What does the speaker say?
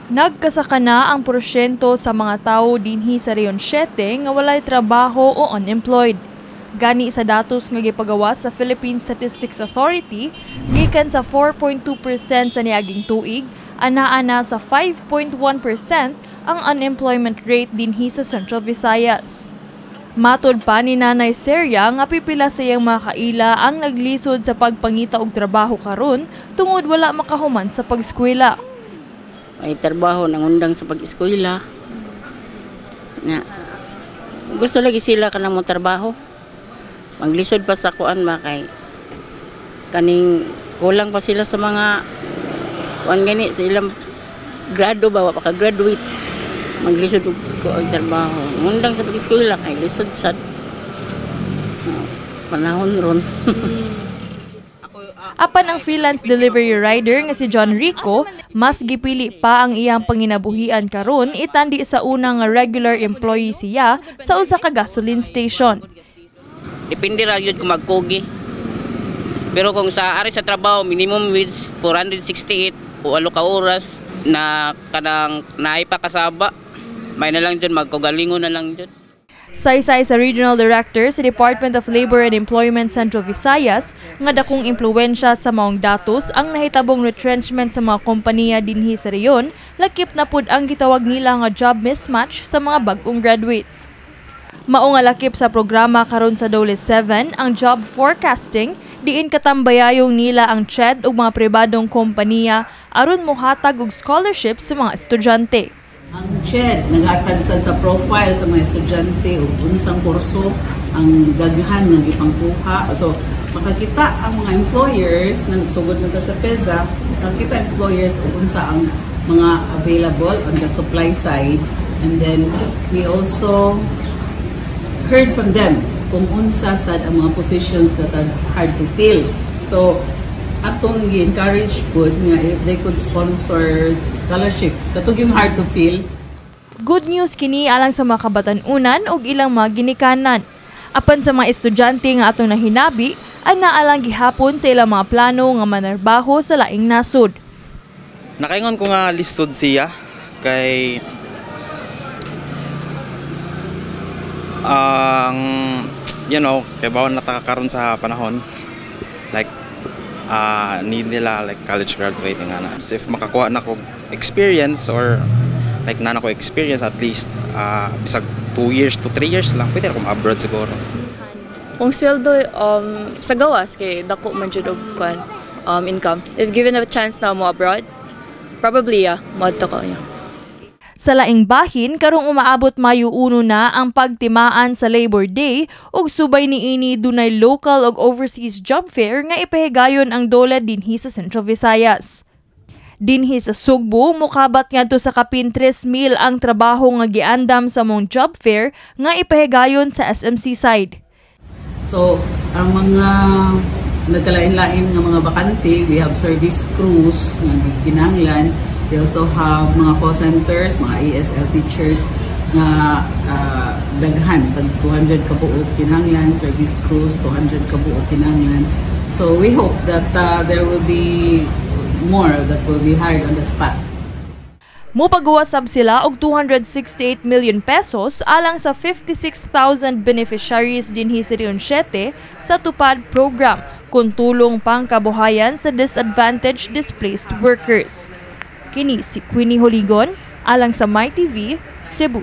Nagkasaka na ang porsyento sa mga tao dinhi sa Rehiyon 7 nga walay trabaho o unemployed. Gani sa datos nga gipagawa sa Philippine Statistics Authority, gikan sa 4.2% sa niaging tuig, anaa na sa 5.1% ang unemployment rate dinhi sa Central Visayas. Matod pa ni Nanay Seria nga pipila sa iyang mga kaila ang naglisod sa pagpangita og trabaho karon tungod wala makahuman sa pag-eskwela. May trabaho nangundang sa pag-eskwela. Nga. Gusto lagi sila kanang mo trabaho. Maglisod pa sa kuan ba kay kaning kulang pa sila sa mga kuan gani sa ilang grado ba pa ka-graduate. Maglisod ko ang trabaho. Ngundang sa pag-eskwela kay lisod sad. Panahon ron. Apan ang freelance delivery rider nga si John Rico, mas gipili pa ang iyang panginabuhian karon itandi sa unang regular employee siya sa usa ka gasoline station. Depende ra gyud kung magkugi. Pero kung sa ari sa trabaho minimum wage 468 o 8 ka oras na kanang naay pa kasaba, may na lang dyan magkagalingon na lang dyan. Saysay sa Regional Director sa Department of Labor and Employment Central Visayas nga dakong impluwensya sa maong datos ang nahitabong retrenchment sa mga kompanya dinhi sa rehiyon, lakip na pud ang gitawag nila nga job mismatch sa mga bag-ong graduates. Mao nga lakip sa programa karon sa Dole 7 ang job forecasting, diin katambayayong nila ang CHED ug mga pribadong kompanya aron mohatag og scholarships sa mga estudyante. Ang CHED naghatag sa profile sa mga estudyante ug unsang kurso ang daghan ng ipangkuha. So makakita ang mga employers na nagsugod na sa PEZA, makakita employers ug unsa ang mga available on the supply side, and then we also heard from them kung unsa sad ang mga positions that are hard to fill. So atong gi-encourage po nga if they could sponsor scholarships katong yung hard to fill. Good news kini alang sa mga kabatan-unan ug ilang mga ginikanan. Apan sa mga estudyante nga atong nahinabi, ana alang gihapon sa ilang mga plano nga manarbaho sa laing nasod. Nakaingon ko nga lisod siya kay kay bawon natakaron sa panahon like need nila like college graduating ana. So if makakuha na ko experience or like na ko experience at least bisag 2 years to 3 years lang pwede ako abroad siguro. Kung sweldo sa gawas kay dako man jud og income. If given a chance na mo abroad, probably moadto ko ya. Sa laing bahin, karong umaabot Mayo 1 na ang pagtimaan sa Labor Day ug subay niini dunay local ug overseas job fair nga ipahigayon ang DOLE dinhi sa Central Visayas. Dinhi sa Sugbo, mokabat ngadto sa kapin 3,000 ang trabaho nga giandam sa mong job fair nga ipahigayon sa SMC side. So, ang mga nagkalain-lain nga mga bakante, we have service crews nga kinahanglan. They also have mga call centers, mga ESL teachers na daghan, tag 200 kabuok kinahanglan, service crews 200 kabuok kinahanglan. So we hope that there will be more that will be hired on the spot. Mopagawas sila og 268 million pesos alang sa 56,000 beneficiaries dinhi sa Rehiyon 7 sa tupad program kung tulong pang kabuhayan sa disadvantaged displaced workers. Kini si Queenie Holigon alang sa MyTV, Cebu.